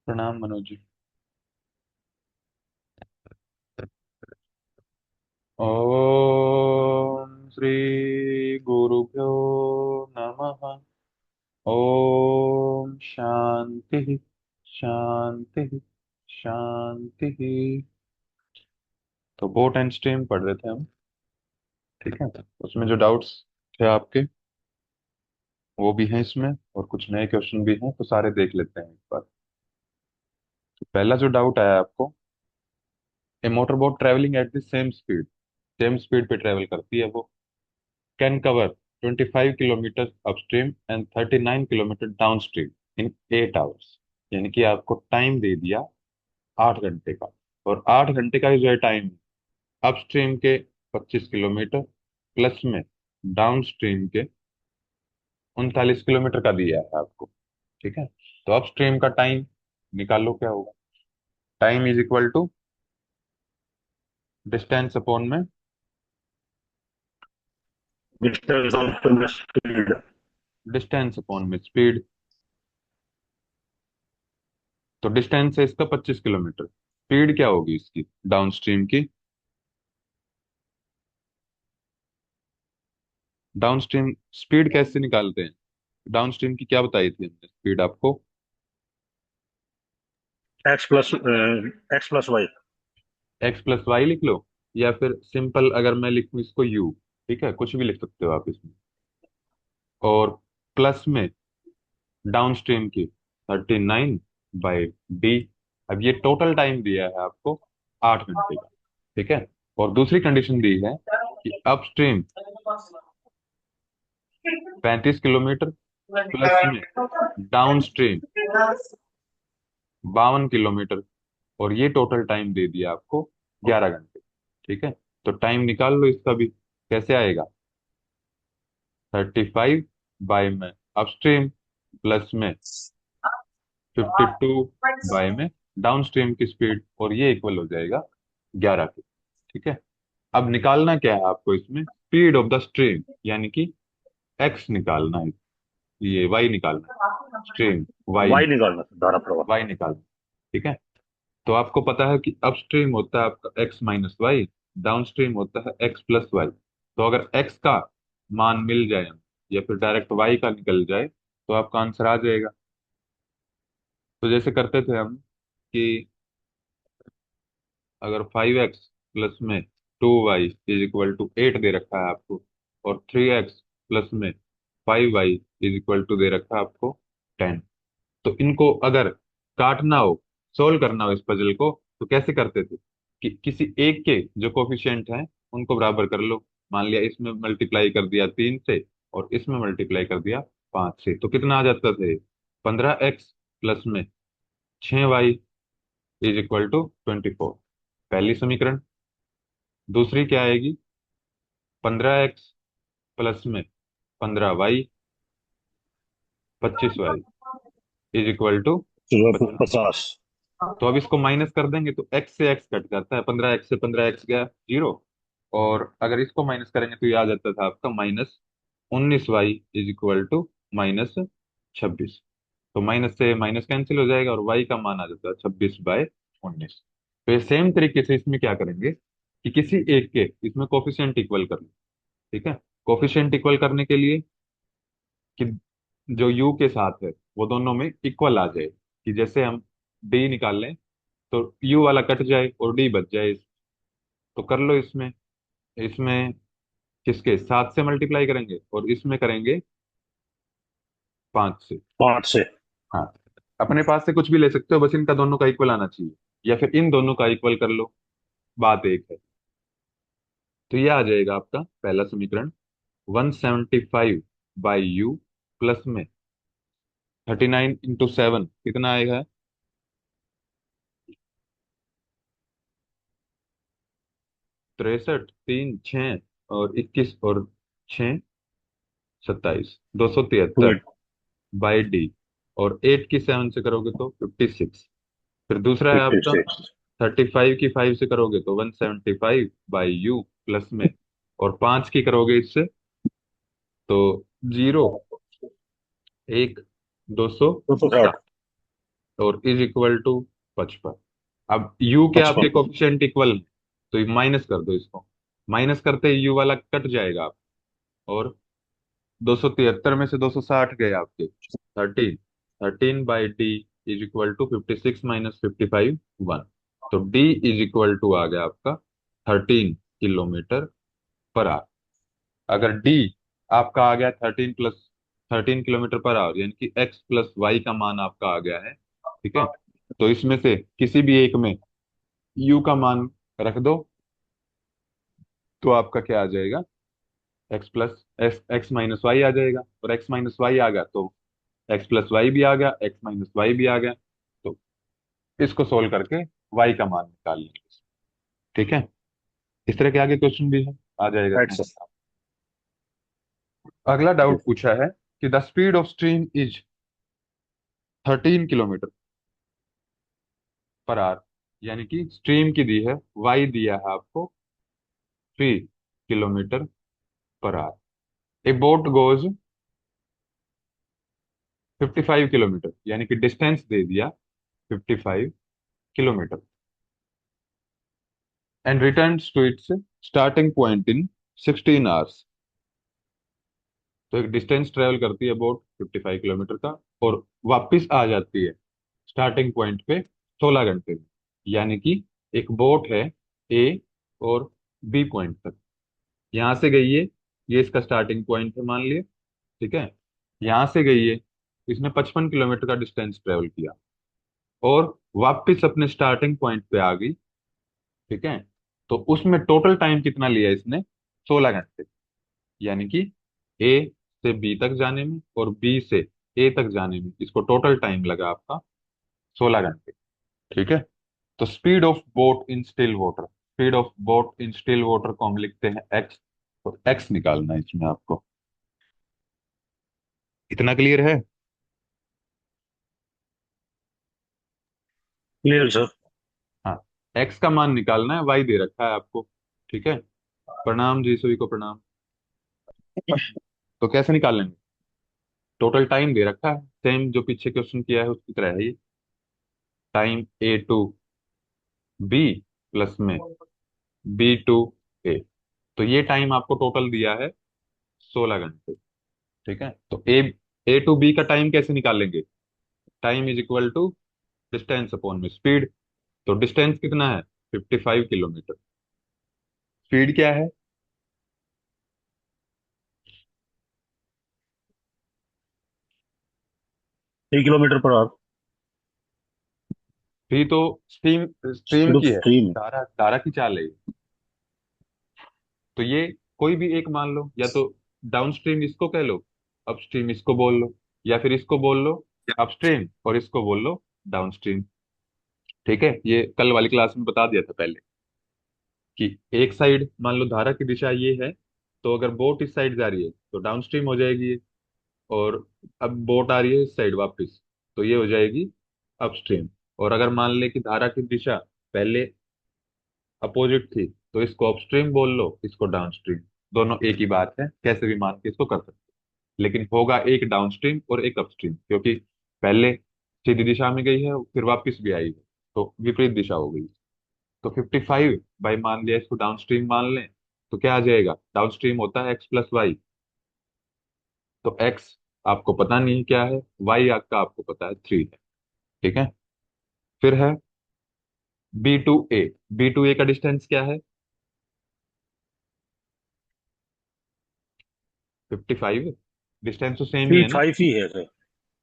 प्रणाम मनोज जी। ओम श्री गुरुभ्यो नमः। ओम शांति शांति शांति। तो बोट एंड स्ट्रीम पढ़ रहे थे हम। ठीक है, उसमें जो डाउट्स थे आपके वो भी हैं इसमें, और कुछ नए क्वेश्चन भी हैं, तो सारे देख लेते हैं एक बार। तो पहला जो डाउट आया आपको, a motor boat travelling at the same speed पे ट्रेवल करती है वो, can cover 25 kilometre upstream and 39 kilometre downstream in 8 hours. यानी कि आपको टाइम दे दिया 8 घंटे का, और 8 घंटे का जो है टाइम अपस्ट्रीम के 25 किलोमीटर प्लस में डाउनस्ट्रीम के 39 किलोमीटर का दिया है आपको। ठीक है, तो अपस्ट्रीम का टाइम निकालो, क्या होगा? Time is equal to distance upon में Distance of the speed. Distance upon में स्पीड। तो डिस्टेंस है इसका 25 किलोमीटर, स्पीड क्या होगी इसकी डाउनस्ट्रीम की? डाउनस्ट्रीम स्पीड कैसे निकालते हैं? डाउनस्ट्रीम की क्या बताई थी हमने स्पीड आपको? X plus y. X plus Y लिख लो, या फिर सिंपल अगर मैं लिखूं इसको यू। ठीक है, कुछ भी लिख सकते हो आप इसमें। और प्लस में डाउनस्ट्रीम की 39/d। अब ये टोटल टाइम दिया है आपको 8 घंटे का। ठीक है, और दूसरी कंडीशन दी है कि अपस्ट्रीम 35 किलोमीटर प्लस में डाउनस्ट्रीम 52 किलोमीटर, और ये टोटल टाइम दे दिया आपको 11 घंटे। ठीक है, तो टाइम निकाल लो इसका भी। कैसे आएगा? 35 में अपस्ट्रीम प्लस में 52 में डाउनस्ट्रीम की स्पीड, और ये इक्वल हो जाएगा 11 के। ठीक है, अब निकालना क्या है आपको इसमें? स्पीड ऑफ द स्ट्रीम, यानी कि एक्स निकालना है, ये वाई निकालना है। स्ट्रीम वाई, Y निकालना था धारा प्रवाह. वाई निकालना। ठीक है, तो आपको पता है कि अपस्ट्रीम होता है आपका एक्स माइनस वाई, डाउनस्ट्रीम होता है एक्स प्लस वाई। तो अगर एक्स का मान मिल जाए हमें, या फिर डायरेक्ट वाई का निकल जाए, तो आपका आंसर आ जाएगा। तो जैसे करते थे हम कि अगर 5x प्लस में 2y इज इक्वल टू 8 दे रखा है आपको, और 3x प्लस में 5y इज इक्वल टू दे रखा है आपको 10, तो इनको अगर काटना हो, सोल्व करना हो इस पजल को, तो कैसे करते थे कि किसी एक के जो कोफिशिएंट हैं उनको बराबर कर लो। मान लिया इसमें मल्टीप्लाई कर दिया 3 से, और इसमें मल्टीप्लाई कर दिया 5 से, तो कितना आ जाता थे? 15x प्लस में 6y इज इक्वल टू 24। पहली समीकरण। दूसरी क्या आएगी? 15x प्लस में 15y 25y is equal to 50. तो अब इसको माइनस कर देंगे तो x से x कट जाता है, 15x से 15x गया 0। और अगर इसको माइनस करेंगे तो ये आ जाता था आपका -19y इज इक्वल टू -26। तो माइनस से माइनस कैंसिल हो जाएगा, और y का मान आ जाता है 26/19। तो ये सेम तरीके से इसमें क्या करेंगे कि किसी एक के इसमें कोफिशिएंट इक्वल कर लो। ठीक है, कोफिशिएंट इक्वल करने के लिए कि जो u के साथ है वो दोनों में इक्वल आ जाए, कि जैसे हम d निकाल लें तो u वाला कट जाए और d बच जाए। तो कर लो इसमें। इसमें किसके 7 से मल्टीप्लाई करेंगे, और इसमें करेंगे 5 से। 5 से. हाँ, अपने पास से कुछ भी ले सकते हो, बस इनका दोनों का इक्वल आना चाहिए, या फिर इन दोनों का इक्वल कर लो, बात एक है। तो ये आ जाएगा आपका पहला समीकरण। 175/u प्लस में 39 × 7 कितना आएगा? 63, 3, 6 और 21, और 6 27, 273 Wait. By D. और 8 की 7 से करोगे तो 56। फिर दूसरा है आपका 56. 35 की 5 से करोगे तो 175/u प्लस में, और 5 की करोगे इससे तो 0, 1, 200। 260. और इज इक्वल टू 55। अब u के आपके 55। कोफिशिएंट इक्वल है, तो माइनस कर दो इसको। माइनस करते ही u वाला कट जाएगा आप, और 273 में से 260 गए आपके 13। 13/d is equal to 56 - 55 1। तो d इज इक्वल टू आ गया आपका 13 किलोमीटर पर आवर। अगर d आपका आ गया 13 किलोमीटर पर आवर, यानी कि x प्लस वाई का मान आपका आ गया है, ठीक है। तो इसमें से किसी भी एक में u का मान रख दो, तो आपका क्या आ जाएगा, x माइनस वाई आ जाएगा। और x माइनस वाई आ गया तो एक्स प्लस वाई भी आ गया, एक्स माइनस वाई भी आ गया। तो इसको सोल्व करके वाई का मान निकाल लेंगे, ठीक है। इस तरह के आगे क्वेश्चन भी है, आ जाएगा राइट इसमें। सर। अगला जी। डाउट पूछा है कि the speed of stream is 13 kilometre per our, यानी कि स्ट्रीम की दी है, वाई दिया है आपको 3 kilometre per hour. A boat goes 55 kilometre, यानी कि डिस्टेंस दे दिया 55 kilometre, and returns to its starting point in 16 hours. तो एक डिस्टेंस ट्रेवल करती है बोट 55 किलोमीटर का, और वापस आ जाती है स्टार्टिंग पॉइंट पे 16 घंटे में। यानी कि एक बोट है ए और बी पॉइंट तक, यहां से गई है, ये इसका स्टार्टिंग पॉइंट है मान लिया, ठीक है। यहां से गई है, इसने 55 किलोमीटर का डिस्टेंस ट्रेवल किया, और वापस अपने स्टार्टिंग पॉइंट पे आ गई, ठीक है। तो उसमें टोटल टाइम कितना लिया इसने, 16 घंटे। यानी कि ए से बी तक जाने में और बी से ए तक जाने में इसको टोटल टाइम लगा आपका 16 घंटे, ठीक है। तो speed of boat in still water, speed of boat in still water को हम लिखते हैं एक्स। तो एक्स निकालना है इसमें आपको। इतना क्लियर है? Clear sir. हाँ, एक्स का मान निकालना है, वाई दे रखा है आपको, ठीक है। प्रणाम जी, सभी को प्रणाम। तो कैसे निकाल लेंगे, टोटल टाइम दे रखा है, सेम जो पीछे क्वेश्चन किया है उसकी तरह है ये। Time A to B plus में B to A। तो ये टाइम आपको टोटल दिया है 16 घंटे, ठीक है। तो A to B का टाइम कैसे निकालेंगे, time is equal to distance upon में स्पीड। तो डिस्टेंस कितना है, 55 किलोमीटर। स्पीड क्या है, 3 किलोमीटर पर आवर। भी तो स्ट्रीम स्ट्रीम स्पीड ऑफ की है, स्ट्रीम। धारा धारा की चाल है ये। तो ये कोई भी एक मान लो, या तो डाउन स्ट्रीम इसको कह लो, अपस्ट्रीम इसको बोल लो, या फिर इसको बोल लो अपस्ट्रीम और इसको बोल लो डाउन स्ट्रीम, ठीक है। ये कल वाली क्लास में बता दिया था पहले, कि एक साइड मान लो धारा की दिशा ये है, तो अगर बोट इस साइड जा रही है तो डाउन स्ट्रीम हो जाएगी ये, और अब बोट आ रही है इस साइड वापस, तो ये हो जाएगी अपस्ट्रीम। और अगर मान ले कि धारा की दिशा पहले अपोजिट थी, तो इसको अपस्ट्रीम बोल लो, इसको डाउनस्ट्रीम। दोनों एक ही बात है, कैसे भी मान के इसको कर सकते हो। लेकिन होगा एक डाउनस्ट्रीम और एक अपस्ट्रीम, क्योंकि पहले सीधी दिशा में गई है फिर वापस भी आई है, तो विपरीत दिशा हो गई। तो 55 बाई मान लिया, इसको डाउनस्ट्रीम मान लें, तो क्या आ जाएगा, डाउनस्ट्रीम होता है x + y। तो x आपको पता नहीं क्या है, y आपका आपको पता है 3 है, ठीक है। फिर है B to A। B to A का डिस्टेंस क्या है, 55। डिस्टेंस तो सेम ही थ्री है ना, फाइव ही है सर।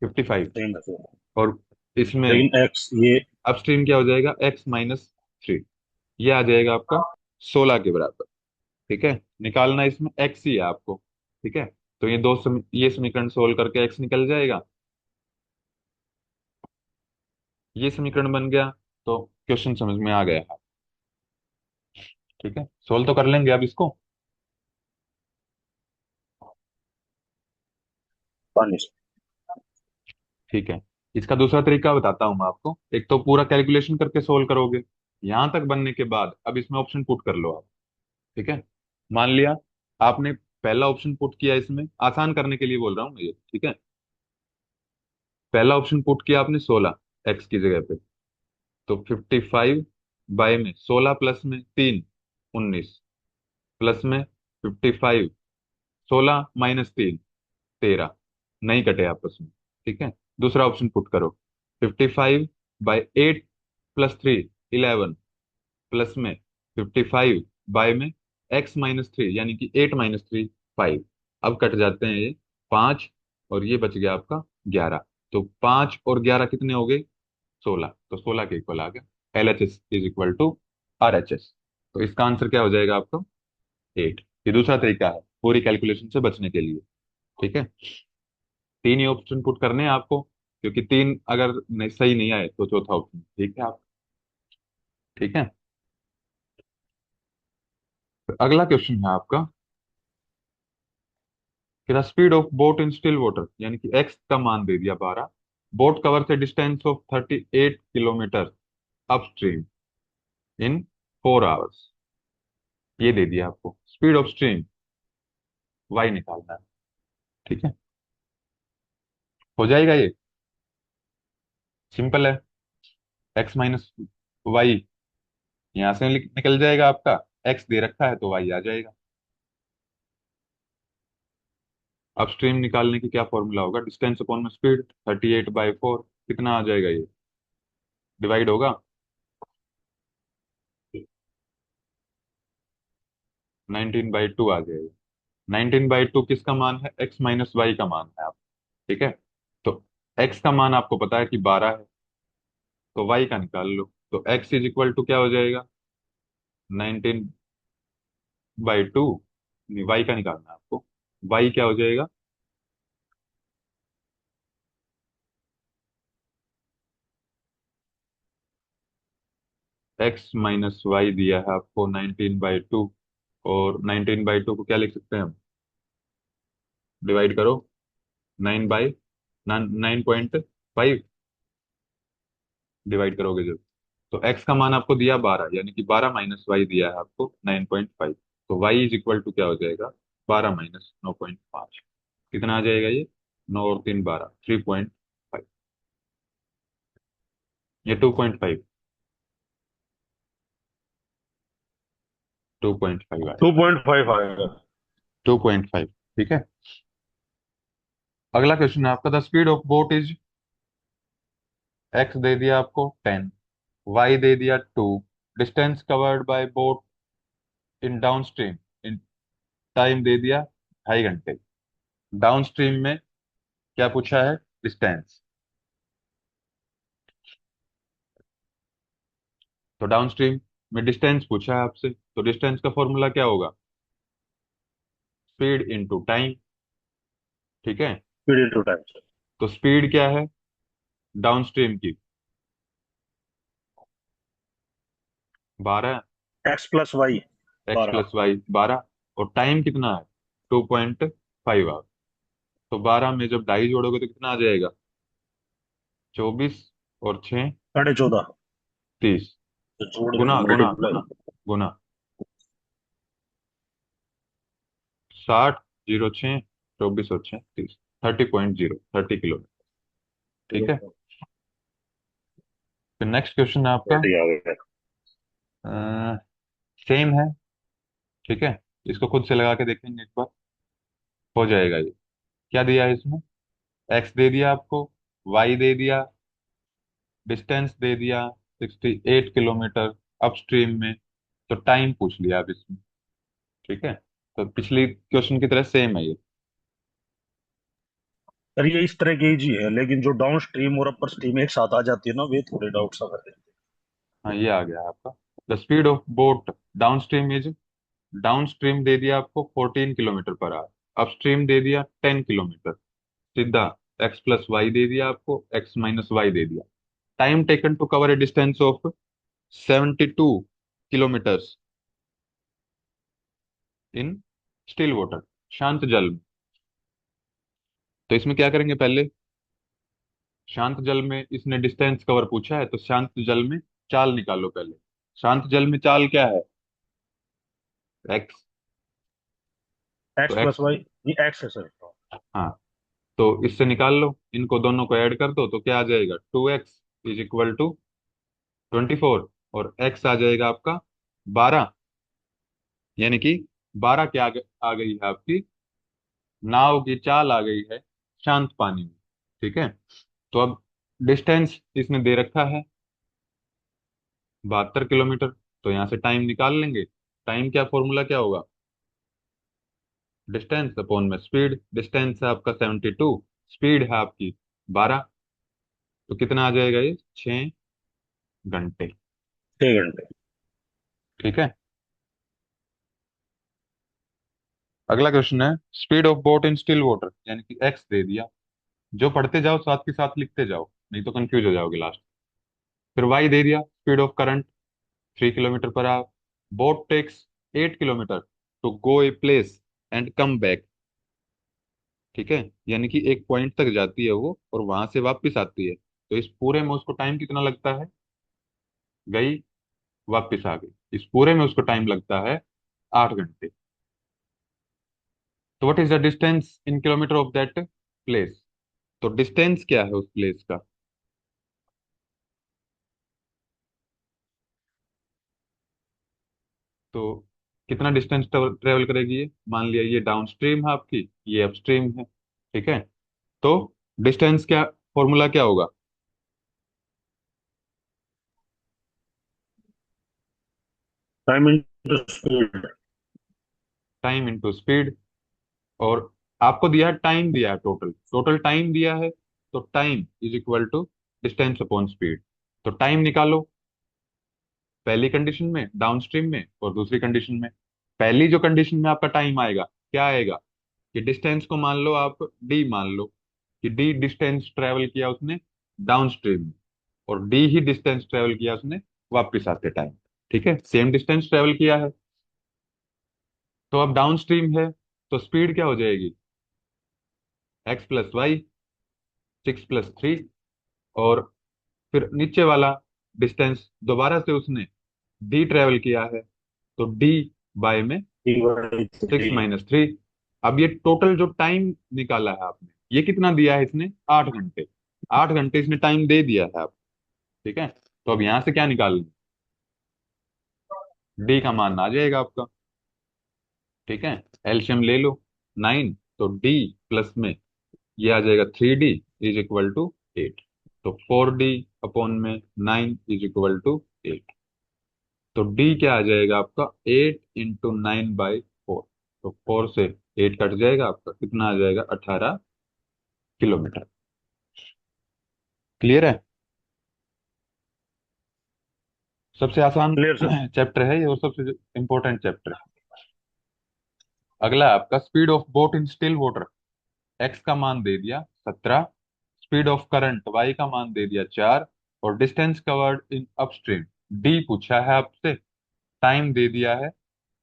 55। सेम है सर। और इसमें लेकिन एक्स ये। अपस्ट्रीम क्या हो जाएगा, x - 3। ये आ जाएगा आपका 16 के बराबर, ठीक है। निकालना इसमें x ही है आपको, ठीक है। तो ये ये समीकरण सोल्व करके x निकल जाएगा, ये समीकरण बन गया। तो क्वेश्चन समझ में आ गया है, ठीक है। सोल्व तो कर लेंगे अब इसको। पानी से। ठीक है, इसका दूसरा तरीका बताता हूँ मैं आपको। एक तो पूरा कैलकुलेशन करके सोल्व करोगे, यहां तक बनने के बाद अब इसमें ऑप्शन पुट कर लो आप, ठीक है। मान लिया आपने पहला ऑप्शन पुट किया, इसमें आसान करने के लिए बोल रहा हूँ मैं ये, ठीक है। पहला ऑप्शन पुट किया आपने 16, एक्स की जगह पे। तो 55 बाय में 16 प्लस में 3, 19, प्लस में 55, 16 माइनस 3, 13, नहीं कटे आपस में। ठीक है, दूसरा ऑप्शन पुट करो। 55 बाय 8 प्लस 3, 11, प्लस में 55 बाय में x-3 यानी कि 8-3, 5। अब कट जाते हैं ये 5, और ये बच गया आपका 11। तो 5 और 11 कितने हो गए? 16। तो 16 के इक्वल आ गया। LHS is equal to RHS। तो इसका आंसर क्या हो जाएगा आपका? 8। ये दूसरा तरीका है पूरी कैलकुलेशन से बचने के लिए। ठीक है, तीन ही ऑप्शन पुट करने हैं आपको, क्योंकि तीन अगर सही नहीं आए तो चौथा ऑप्शन। ठीक है आप। ठीक है, तो अगला क्वेश्चन है आपका कि the speed of boat in still water, यानी कि एक्स का मान दे दिया 12, boat covers A distance of 38 kilometre upstream in 4 hours. ये दे दिया आपको, स्पीड ऑफ स्ट्रीम वाई निकालना है। ठीक है, हो जाएगा ये, सिंपल है। एक्स माइनस वाई यहाँ से निकल जाएगा आपका। एक्स दे रखा है तो वाई आ जाएगा। अपस्ट्रीम निकालने की क्या फॉर्मूला होगा? डिस्टेंस अपॉन में स्पीड, 38/4, कितना आ जाएगा ये? डिवाइड होगा, 19/2 आ जाएगा। 19/2 किसका मान है? एक्स माइनस वाई का मान है आप। ठीक है, तो एक्स का मान आपको पता है कि 12 है, तो वाई का निकाल लो। तो एक्स इज इक्वल टू क्या हो जाएगा? 19/2। वाई का निकालना है आपको। वाई क्या हो जाएगा? एक्स माइनस वाई दिया है आपको 19/2, और 19/2 को क्या लिख सकते हैं हम? डिवाइड करो 9/9.5, डिवाइड करोगे जब। तो एक्स का मान आपको दिया 12, यानी कि 12 माइनस वाई दिया है आपको 9.5। तो वाई इज इक्वल टू क्या हो जाएगा? 12 माइनस 9.5, कितना आ जाएगा ये? 9 और 3 12, 3.5। ये 2.5, 2.5 आया। 2.5 आएगा। 2.5। ठीक है, अगला क्वेश्चन है आपका, the speed of boat is, X दे दिया आपको 10, वाई दे दिया 2, distance covered by boat in down stream, in time दे दिया 2.5 घंटे। डाउन स्ट्रीम में क्या पूछा है? डिस्टेंस। तो डाउन स्ट्रीम में डिस्टेंस पूछा है आपसे, तो डिस्टेंस का फॉर्मूला क्या होगा? Speed into time. ठीक है, स्पीड इनटू टाइम। तो स्पीड क्या है डाउन स्ट्रीम की? 12। X plus Y X 12। Plus Y 12, और टाइम कितना है? 2.5 आवर। तो 12 में जब ढाई जोड़ोगे तो कितना आ जाएगा? 24, और 6, 14.5। 30। तो जोड़ गुना देना, गुना मल्टीप्लाई। गुना गुना, 60, 06, 24 और 6, 30, 30.0, 30 किलोमीटर। ठीक है, फिर नेक्स्ट क्वेश्चन है आपका, 30 आ गया। सेम है। ठीक है, इसको खुद से लगा के देखेंगे एक बार, हो जाएगा ये। क्या दिया है इसमें? एक्स दे दिया आपको, वाई दे दिया, डिस्टेंस दे दिया 68 किलोमीटर अपस्ट्रीम में, तो टाइम पूछ लिया अब इसमें। ठीक है, तो पिछली क्वेश्चन की तरह सेम है ये। यार ये इस तरह की ही है, लेकिन जो डाउन स्ट्रीम और अपर स्ट्रीम एक साथ आ जाती है ना, वे थोड़े डाउट सा कर देते हाँ, ये आ गया है आपका। The speed of boat downstream is, downstream दे दिया आपको 14 किलोमीटर पर आवर, अपस्ट्रीम दे दिया 10 किलोमीटर, सीधा एक्स प्लस वाई दे दिया आपको, एक्स माइनस वाई दे दिया। Time taken to cover a distance of 72 kilometres in still water, शांत जल में। तो इसमें क्या करेंगे? पहले शांत जल में इसने डिस्टेंस कवर पूछा है, तो शांत जल में चाल निकालो पहले। शांत जल में चाल क्या है? एक्स। हैं। तो एक्स प्लस एक्स, वाई, ये एक्स है सर। हाँ, तो इससे निकाल लो, इनको दोनों को ऐड कर दो तो क्या आ जाएगा? 2x इज इक्वल टू 24, और x आ जाएगा आपका 12। यानी कि 12 क्या आ गई है आपकी, नाव की चाल आ गई है शांत पानी में। ठीक है। तो अब डिस्टेंस इसने दे रखा है 72 किलोमीटर। तो यहाँ से टाइम निकाल लेंगे। टाइम क्या, फॉर्मूला क्या होगा, डिस्टेंस अपॉन में स्पीड। डिस्टेंस है आपका 72, स्पीड है आपकी 12। तो कितना आ जाएगा ये, 6 घंटे। 6 घंटे। ठीक है। अगला क्वेश्चन है, speed of boat in still water, यानी कि एक्स दे दिया। जो पढ़ते जाओ साथ के साथ लिखते जाओ, नहीं तो कंफ्यूज हो जाओगे लास्ट। फिर वाई दे दिया, speed of current 3 kilometre per hour. Boat takes 8 kilometre to go a place and come back. ठीक है। यानी कि एक पॉइंट तक जाती है वो और वहां से वापस आती है। तो इस पूरे में उसको टाइम कितना लगता है, गई वापस आ गई, इस पूरे में उसको टाइम लगता है 8 घंटे। तो what is the distance in kilometre of that place. तो डिस्टेंस क्या है उस प्लेस का। तो कितना डिस्टेंस ट्रेवल करेगी ये, मान लिया ये डाउन स्ट्रीम है आपकी, ये अपस्ट्रीम है। ठीक है। तो डिस्टेंस क्या, फॉर्मूला क्या होगा, time into speed. Time into speed. और आपको दिया है टाइम, दिया है टोटल, टोटल टाइम दिया है। तो time is equal to distance upon speed. तो टाइम निकालो, पहली कंडीशन में डाउन स्ट्रीम में और दूसरी कंडीशन में। पहली जो कंडीशन में आपका टाइम आएगा, क्या आएगा, कि डिस्टेंस को मान लो आप डी मान लो, कि डी डिस्टेंस ट्रेवल किया उसने डाउन स्ट्रीम में, और डी ही डिस्टेंस ट्रेवल किया उसने वापस आते टाइम। ठीक है, सेम डिस्टेंस ट्रेवल किया है। तो अब डाउन स्ट्रीम है, तो स्पीड क्या हो जाएगी, x+y, 6+3। और फिर नीचे वाला डिस्टेंस दोबारा से उसने डी ट्रेवल किया है, तो डी बाय में सिक्स 3/3। माइनस थ्री अब ये टोटल जो टाइम निकाला है आपने, ये कितना दिया है इसने, 8 घंटे। 8 घंटे इसने टाइम दे दिया है आप। ठीक है। तो अब यहां से क्या निकाल लें, डी का मान आ जाएगा आपका। ठीक है। एलसीएम ले लो, 9, तो डी प्लस में ये आ जाएगा 3D इज इक्वल टू 8। तो 4D अपॉन में 9 इज इक्वल टू 8। तो डी क्या आ जाएगा आपका, 8 × 9/4। तो 4 से 8 कट जाएगा, आपका कितना आ जाएगा, 18 किलोमीटर। क्लियर है। सबसे आसान क्लियर सर। चैप्टर है ये और सबसे इंपॉर्टेंट चैप्टर है। अगला है आपका speed of boat in still water. X का मान दे दिया 17, स्पीड ऑफ करंट वाई का मान दे दिया 4, और distance covered in upstream D पूछा है आपसे। टाइम दे दिया है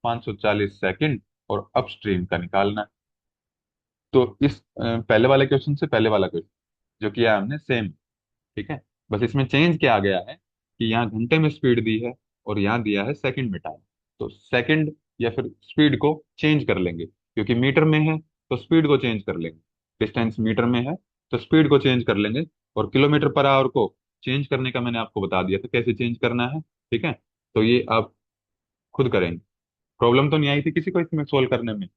540 सेकंड, और अपस्ट्रीम का निकालना है। तो इस पहले वाले क्वेश्चन से पहले वाला क्वेश्चन जो किया है हमने सेम। ठीक है। बस इसमें चेंज क्या आ गया है, कि यहाँ घंटे में स्पीड दी है और यहाँ दिया है सेकंड में टाइम। तो सेकंड या फिर स्पीड को चेंज कर लेंगे, क्योंकि मीटर में है तो स्पीड को चेंज कर लेंगे। डिस्टेंस मीटर में है तो स्पीड को चेंज कर लेंगे। और किलोमीटर पर आवर को चेंज करने का मैंने आपको बता दिया था कैसे चेंज करना है। ठीक है। तो ये आप खुद करेंगे। प्रॉब्लम तो नहीं आई थी किसी को इसमें सोल्व करने में।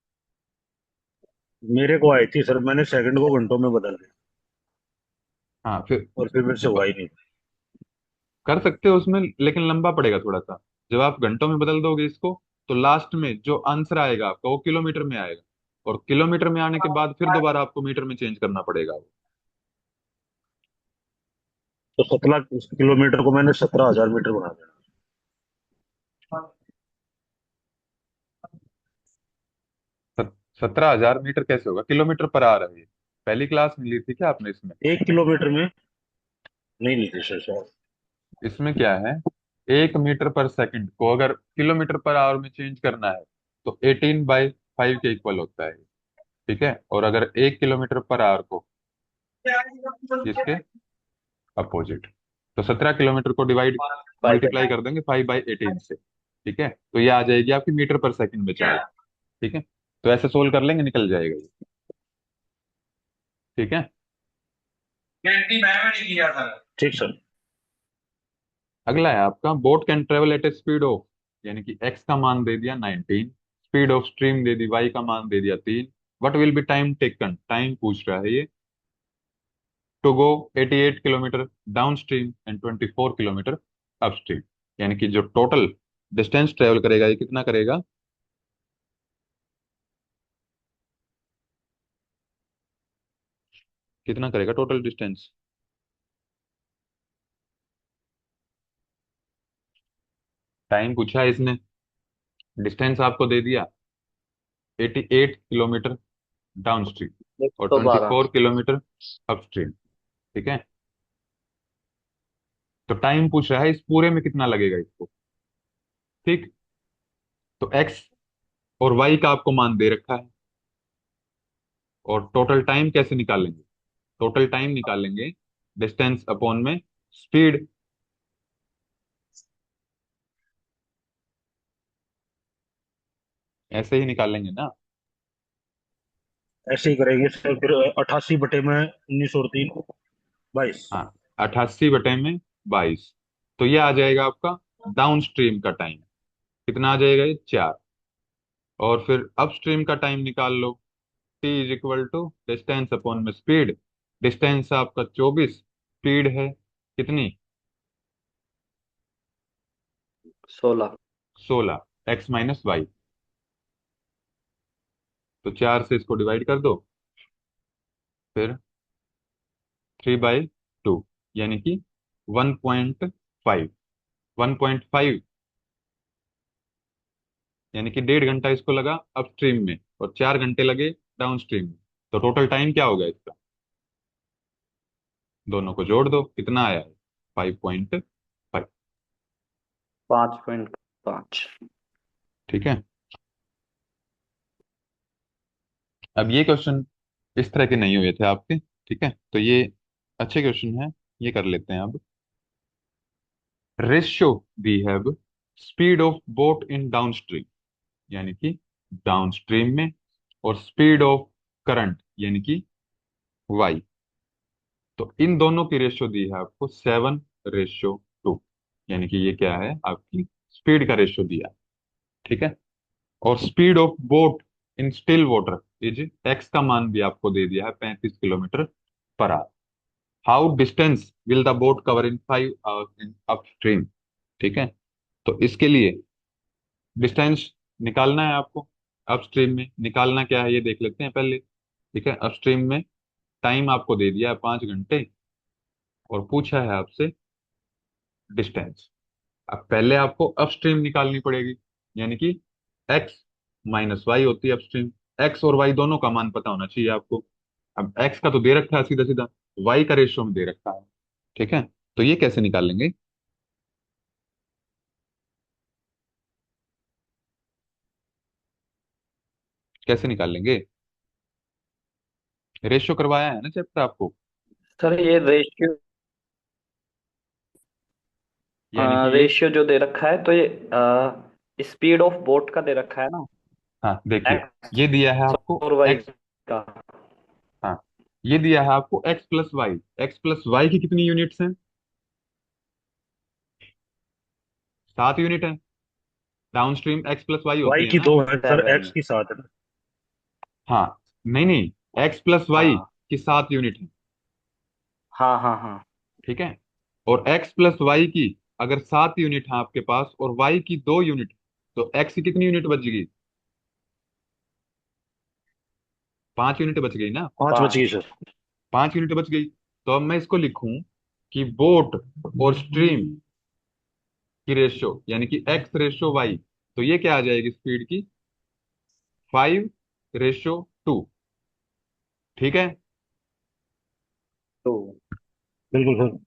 मेरे को आई थी सर, मैंने सेकंड को घंटों में बदल दिया हाँ फिर और फिर मेरे से हुआ ही नहीं। कर सकते हो उसमें, लेकिन लंबा पड़ेगा थोड़ा सा। जब आप घंटों में बदल दोगे इसको, तो लास्ट में जो आंसर आएगा आपका वो किलोमीटर में आएगा, और किलोमीटर में आने के बाद फिर दोबारा आपको मीटर में चेंज करना पड़ेगा वो। तो 17 किलोमीटर को मैंने 17,000 मीटर बना दिया। 17,000 मीटर कैसे होगा, किलोमीटर पर आ रही है। पहली क्लास में ली थी क्या आपने इसमें। 1 किलोमीटर में नहीं ली थी सर शायद। इसमें क्या है, 1 मीटर पर सेकंड को अगर किलोमीटर पर आवर में चेंज करना है, तो 18/5 के इक्वल होता है। ठीक है। और अगर 1 किलोमीटर पर आवर को इसके अपोजिट, तो 17 किलोमीटर को डिवाइड बाय बाय। मल्टीप्लाई कर देंगे 5/18 से। ठीक है। तो ये आ जाएगी आपकी मीटर पर सेकंड में चाल। ठीक है। तो ऐसे सोल्व कर लेंगे, निकल जाएगा ये। ठीक है। ठीक सर। अगला है आपका, boat can travel at a speed of, यानी कि एक्स का मान दे दिया 19, स्पीड ऑफ स्ट्रीम दे दी, वाई का मान दे दिया 3, what will be time taken, time पूछ रहा है ये, to go 88 kilometre down stream and 24 kilometre up stream, यानी कि जो टोटल डिस्टेंस ट्रेवल करेगा ये कितना करेगा, कितना करेगा टोटल डिस्टेंस। टाइम पूछा है इसने, डिस्टेंस आपको दे दिया 88 किलोमीटर डाउन स्ट्रीम एक और सौ बारह 24 किलोमीटर अप स्ट्रीम। ठीक है, तो टाइम पूछ रहा है इस पूरे में कितना लगेगा इसको। ठीक, तो एक्स और वाई का आपको मान दे रखा है, और टोटल टाइम कैसे निकालेंगे, टोटल टाइम निकालेंगे डिस्टेंस अपॉन में स्पीड, ऐसे ही निकालेंगे ना। ऐसे ही करेंगे सर, फिर 88 बटे में 19 और 3 22। हाँ, 88 बटे में 22, तो ये आ जाएगा आपका डाउन स्ट्रीम का टाइम, कितना आ जाएगा ये 4। और फिर अप स्ट्रीम का टाइम निकाल लो, T is equal to distance upon में स्पीड, डिस्टेंस आपका 24, स्पीड है कितनी, 16। 16, एक्स माइनस वाई, तो 4 से इसको डिवाइड कर दो, फिर 3/2, यानी कि 1.5, 1.5, यानी कि 1.5 घंटा इसको लगा अप स्ट्रीम में और 4 घंटे लगे डाउन स्ट्रीम में, तो टोटल टाइम क्या होगा इसका, दोनों को जोड़ दो कितना आया है, 5.5। 5.5। ठीक है, अब ये क्वेश्चन इस तरह के नहीं हुए थे आपके, ठीक है, तो ये अच्छे क्वेश्चन है, ये कर लेते हैं अब। Ratio we have speed of boat in down stream, यानी कि डाउन स्ट्रीम में, और स्पीड ऑफ करंट यानी कि वाई, तो इन दोनों की रेशियो दी है आपको 7:2, यानी कि ये क्या है आपकी स्पीड का रेशियो दिया। ठीक है, और speed of boat in still water is, x का मान भी आपको दे दिया है 35 kilometre per our, how distance will the boat cover in 5 hours in upstream. ठीक है, तो इसके लिए डिस्टेंस निकालना है आपको, अपस्ट्रीम में निकालना क्या है ये देख लेते हैं पहले। ठीक है, अपस्ट्रीम में टाइम आपको दे दिया है 5 घंटे, और पूछा है आपसे डिस्टेंस। अब पहले आपको अपस्ट्रीम निकालनी पड़ेगी, यानी कि एक्स माइनस वाई होती है अपस्ट्रीम, एक्स और वाई दोनों का मान पता होना चाहिए आपको। अब एक्स का तो दे रखा है सीधा सीधा, वाई का रेशियो में दे रखा है। ठीक है, तो ये कैसे निकालेंगे, कैसे निकालेंगे, रेशियो करवाया है ना चैप्टर आपको, सर ये रेशियो, यानी कि ये, रेशियो जो दे रखा है तो ये स्पीड ऑफ बोट का दे रखा है ना, हाँ देखिए, ये दिया है एक्स आपको और वाई एक्स, का। हाँ ये दिया है आपको X plus Y, X plus Y की कितनी यूनिट्स हैं, 7 यूनिट है, down stream X plus Y होती वाई है की ना। 2 है सर, 7। एक्स की 7 है। हाँ, नहीं नहीं, एक्स प्लस वाई हाँ की 7 यूनिट है। हाँ हाँ हाँ। ठीक है, और एक्स प्लस वाई की अगर 7 यूनिट है आपके पास और वाई की 2 यूनिट, तो एक्स की कितनी यूनिट बच गई, 5 यूनिट बच गई ना, 5 बची है 5। सर। 5 यूनिट बच गई, तो अब मैं इसको लिखूं कि बोट और स्ट्रीम की रेशियो, यानी कि एक्स रेशियो वाई, तो ये क्या आ जाएगी स्पीड की, 5:2। ठीक है, तो बिल्कुल सर।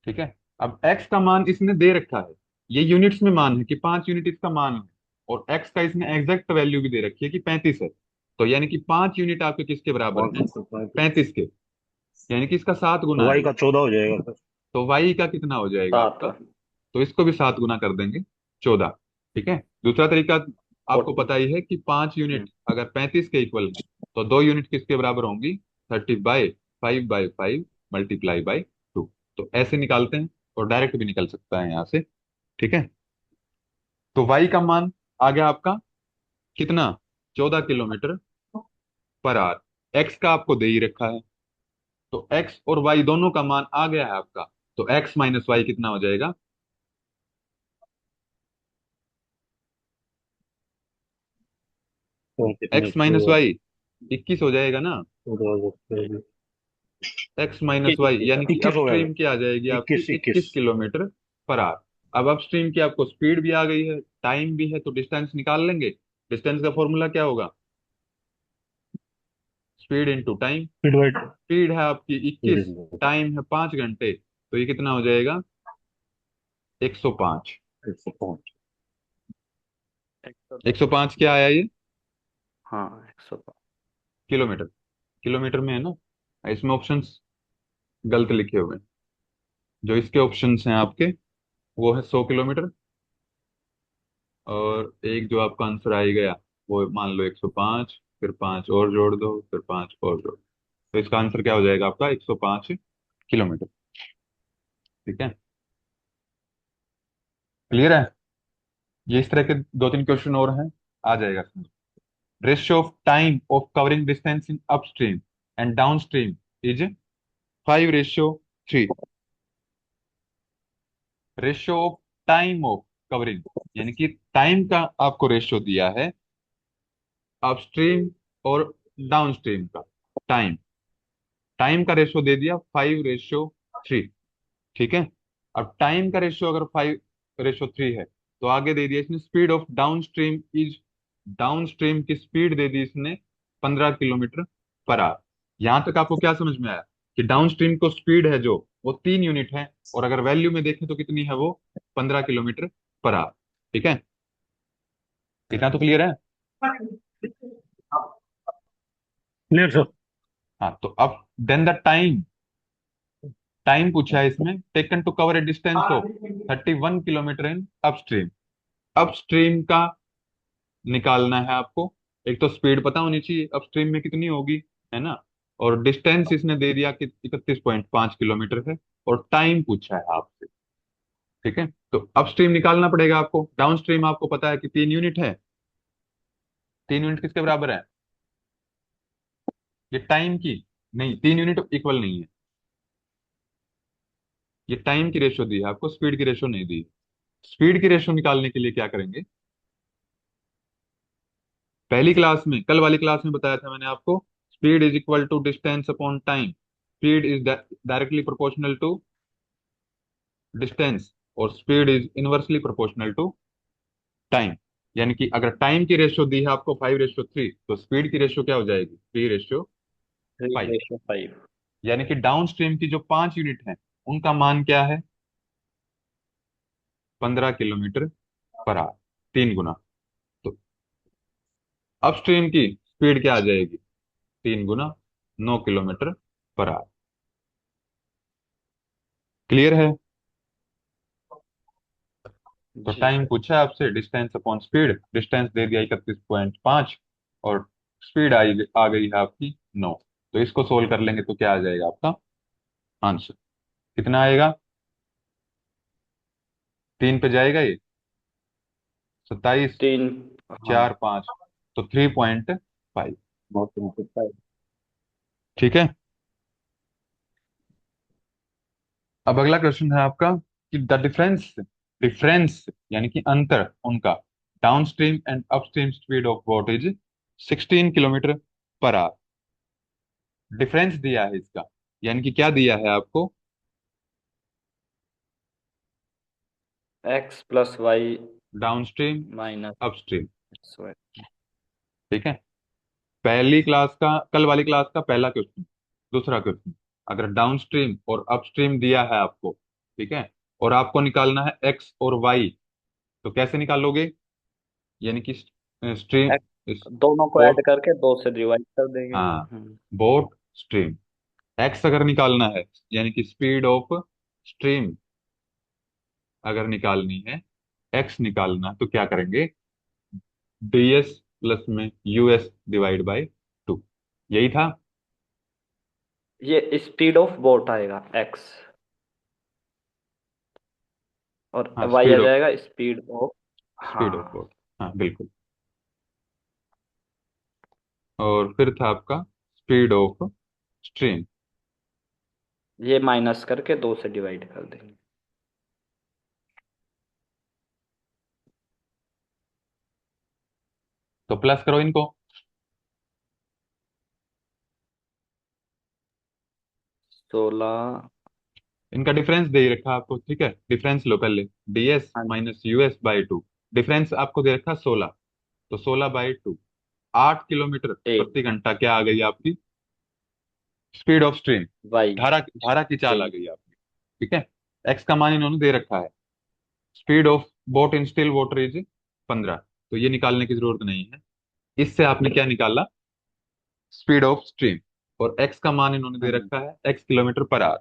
ठीक है, अब एक्स का मान इसने दे रखा है, ये यूनिट्स में मान है कि 5 यूनिट इसका मान है, और एक्स का इसने एग्जैक्ट वैल्यू भी दे रखी है कि 35 है, तो यानी कि 5 यूनिट आपके किसके बराबर हैं, 35 के, यानी कि इसका 7 गुना है वाई ये, का 14 हो जाएगा सर। तो वाई का कितना हो जाएगा 7। आपका, तो इसको भी 7 गुना कर देंगे, 14। ठीक है, दूसरा तरीका आपको 40। पता ही है कि 5 यूनिट अगर 35 के इक्वल है, तो 2 यूनिट किसके बराबर होंगी, 30/5/5 मल्टीप्लाई बाई 2, तो ऐसे निकालते हैं। और डायरेक्ट भी निकल सकता है यहाँ से। ठीक है, तो y का मान आ गया आपका कितना, 14 किलोमीटर पर आवर। x का आपको दे ही रखा है, तो x और y दोनों का मान आ गया है आपका। तो x माइनस वाई कितना हो जाएगा, तो कितने x माइनस की वाई 21 हो जाएगा ना। x माइनस इक्कीस वाई इक्कीस यानी कि 21 हो गया। अपस्ट्रीम की आ जाएगी आपकी 21 21 21। Kilometre per our. अब अपस्ट्रीम की आपको स्पीड भी आ गई है, टाइम भी है, तो डिस्टेंस निकाल लेंगे। डिस्टेंस का फॉर्मूला क्या होगा, speed into time. Speed wide. Speed है आपकी 21, टाइम है 5 घंटे, तो ये कितना हो जाएगा, 105। 105। 110। 105 क्या आया ये, हाँ 105। किलोमीटर। किलोमीटर में है ना, इसमें ऑप्शंस गलत लिखे हुए हैं। जो इसके ऑप्शंस हैं आपके, वो है 100 किलोमीटर, और एक जो आपका आंसर आ ही गया वो मान लो 105, फिर 5 और जोड़ दो, फिर 5 और जोड़ दो। तो इसका आंसर क्या हो जाएगा आपका, 105 किलोमीटर। ठीक है, क्लियर है। ये इस तरह के दो तीन क्वेश्चन और हैं, आ जाएगा समझ। Ratio of time of covering distance in upstream and downstream is 5:3। Ratio of time of covering, यानी कि टाइम का आपको रेशियो दिया है अपस्ट्रीम और डाउनस्ट्रीम का। टाइम, टाइम का रेशियो दे दिया 5:3। ठीक है, अब टाइम का रेशियो अगर 5:3 है, तो आगे दे दिया इसने speed of downstream is, downstream की स्पीड दे दी इसने 15 किलोमीटर पर आवर। यहां तक आपको क्या समझ में आया कि डाउनस्ट्रीम को स्पीड है जो, वो 3 यूनिट है, और अगर वैल्यू में देखें तो कितनी है वो, 15 किलोमीटर पर आवर। ठीक है, इतना तो क्लियर है। Clear sir. हाँ, तो अब देन द टाइम, टाइम पूछा है इसमें, taken to cover a distance of 31 kilometre in upstream. Upstream का निकालना है आपको। एक तो स्पीड पता होनी चाहिए अपस्ट्रीम में कितनी होगी, है ना, और डिस्टेंस इसने दे दिया कि 31.5 किलोमीटर है, और टाइम पूछा है आपसे। ठीक है, तो अपस्ट्रीम निकालना पड़ेगा आपको। डाउनस्ट्रीम आपको पता है कि 3 यूनिट है। 3 यूनिट किसके बराबर है, ये टाइम की, नहीं 3 यूनिट इक्वल नहीं है, ये टाइम की रेशो दी है आपको, स्पीड की रेशो नहीं दी है। स्पीड की रेशो निकालने के लिए क्या करेंगे, पहली क्लास में, कल वाली क्लास में बताया था मैंने आपको, speed is equal to distance upon time. Speed is directly proportional to distance, और speed is inversely proportional to time. यानी कि अगर टाइम की रेशियो दी है आपको 5:3, तो स्पीड की रेशियो क्या हो जाएगी, 3:5। 3:5। यानी कि डाउन स्ट्रीम की जो 5 यूनिट है, उनका मान क्या है, 15 किलोमीटर पर आवर, 3 गुना। तो अपस्ट्रीम की स्पीड क्या आ जाएगी, 3 गुना, 9 किलोमीटर पर आवर। क्लियर है। तो जी टाइम सर। पूछा है आपसे, डिस्टेंस अपॉन स्पीड, डिस्टेंस दे दिया 31.5, और स्पीड आ गई है आपकी 9। तो इसको सोल्व कर लेंगे तो क्या आ जाएगा आपका आंसर, कितना आएगा, 3 पे जाएगा ये, 27, तीन। हाँ। 4, 5, तो 3.5। बहुत सिंपल। ठीक है, अब अगला क्वेश्चन है आपका कि द डिफरेंस, डिफरेंस यानी कि अंतर उनका, downstream and upstream speed of boat is 16 kilometre per hour. Difference दिया है इसका, यानी कि क्या दिया है आपको, X plus Y downstream, minus upstream. X Y. ठीक है, पहली क्लास का, कल वाली क्लास का पहला क्वेश्चन। दूसरा क्वेश्चन, अगर डाउनस्ट्रीम और अपस्ट्रीम दिया है आपको, ठीक है, और आपको निकालना है एक्स और वाई, तो कैसे निकालोगे, यानी कि स्ट्रीम, एक्स दोनों को ऐड बोट, करके 2 से डिवाइड कर देंगे। हाँ, बोट स्ट्रीम। एक्स अगर निकालना है, यानी कि स्पीड ऑफ स्ट्रीम अगर निकालनी है, एक्स निकालना है, तो क्या करेंगे, डीएस प्लस में यूएस डिवाइड बाय 2। यही था। ये स्पीड ऑफ बोट आएगा एक्स। और हाँ, वाई आ स्पीड ऑफ जाएगा स्पीड ऑफ। स्पीड ऑफ हाँ, बोट। हाँ, बिल्कुल। और फिर था आपका स्पीड ऑफ स्ट्रीम। ये माइनस करके 2 से डिवाइड कर देंगे। तो प्लस करो इनको। 16। इनका डिफरेंस दे ही रखा है आपको, ठीक है, डिफरेंस लो पहले। डीएस हाँ minus US by two. Difference आपको दे रखा 16, तो 16/2। 8 किलोमीटर ए प्रति घंटा क्या आ गई आपकी स्पीड ऑफ स्ट्रीम। वाई। धारा धारा की चाल आ जी। गई आपकी। ठीक है। एक्स का मान इन्होंने दे रखा है। Speed of boat in still water is 15। तो ये निकालने की जरूरत नहीं है। इससे आपने क्या निकाला, स्पीड ऑफ स्ट्रीम। और एक्स का मान इन्होंने दे हम्म रखा है x km/h।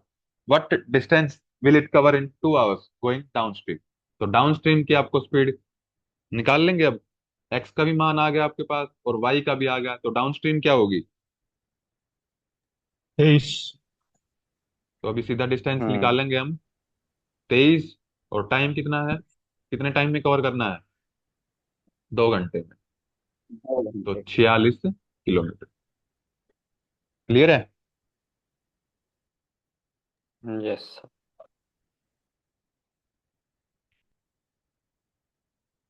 What distance will it cover in 2 hours going down stream. तो डाउन स्ट्रीम की आपको स्पीड निकाल लेंगे अब। एक्स का भी मान आ गया आपके पास और वाई का भी आ गया, तो डाउन स्ट्रीम क्या होगी। 23। तो अभी सीधा डिस्टेंस हम्म निकालेंगे हम, 23। और टाइम कितना है, कितने टाइम में कवर करना है, 2 घंटे में। 2 घंटे। तो 46 किलोमीटर। क्लियर है। यस।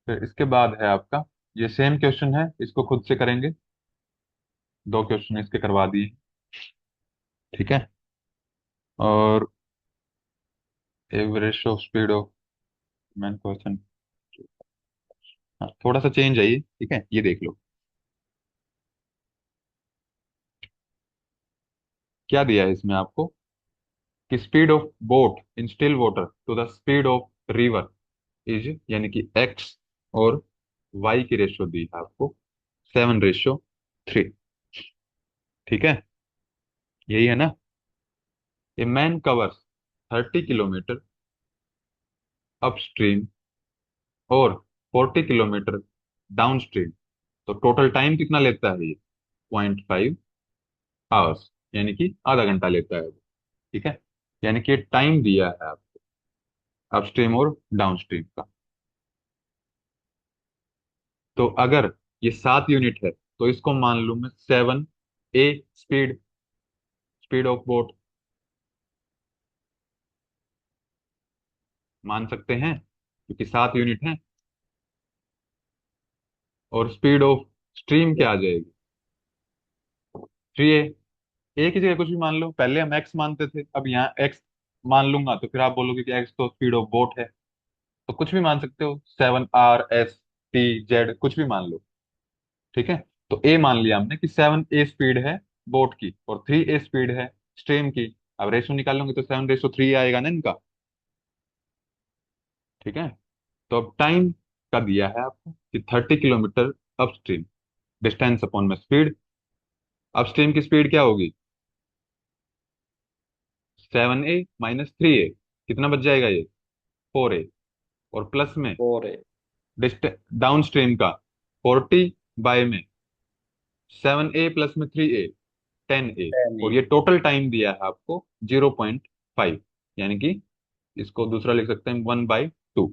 फिर इसके बाद है आपका, ये सेम क्वेश्चन है, इसको खुद से करेंगे। 2 क्वेश्चन इसके करवा दिए। ठीक है। और average of speed of man question. हाँ, थोड़ा सा चेंज है ये, ठीक है, ये देख लो क्या दिया है इसमें आपको, कि speed of boat in still water to the speed of river is, यानी कि एक्स और वाई की रेशियो दी है आपको 7:3। ठीक है, यही है ना। A man covers 30 kilometre upstream और 40 किलोमीटर डाउन स्ट्रीम। तो टोटल टाइम कितना लेता है ये, 0.5 आवर्स, यानी कि आधा घंटा लेता है वो। ठीक है, यानी कि टाइम दिया है आपको अपस्ट्रीम और डाउन स्ट्रीम का। तो अगर ये 7 यूनिट है, तो इसको मान लूं मैं 7 A speed, speed of boat मान सकते हैं, क्योंकि 7 यूनिट है। और स्पीड ऑफ स्ट्रीम क्या आ जाएगी, 3A। ए की जगह कुछ भी मान लो, पहले हम एक्स मानते थे, अब यहाँ एक्स मान लूंगा तो फिर आप बोलोगे कि एक्स तो स्पीड ऑफ बोट है। तो कुछ भी मान सकते हो, 7 R S T Z कुछ भी मान लो। ठीक है। तो ए मान लिया हमने कि 7A स्पीड है बोट की और 3A स्पीड है स्ट्रीम की। अब रेशो निकालोगे तो 7:3 आएगा ना इनका। ठीक है। तो अब टाइम का दिया है आपको कि 30 किलोमीटर अपस्ट्रीम, डिस्टेंस अपॉन में स्पीड। अपस्ट्रीम की स्पीड क्या होगी, 7A - 3A, कितना बच जाएगा ये, 4A। और प्लस में और डाउन स्ट्रीम का 40 में 7A प्लस में 3A, 10A। नहीं। और ये टोटल टाइम दिया है आपको 0.5, यानी कि इसको दूसरा लिख सकते हैं 1/2।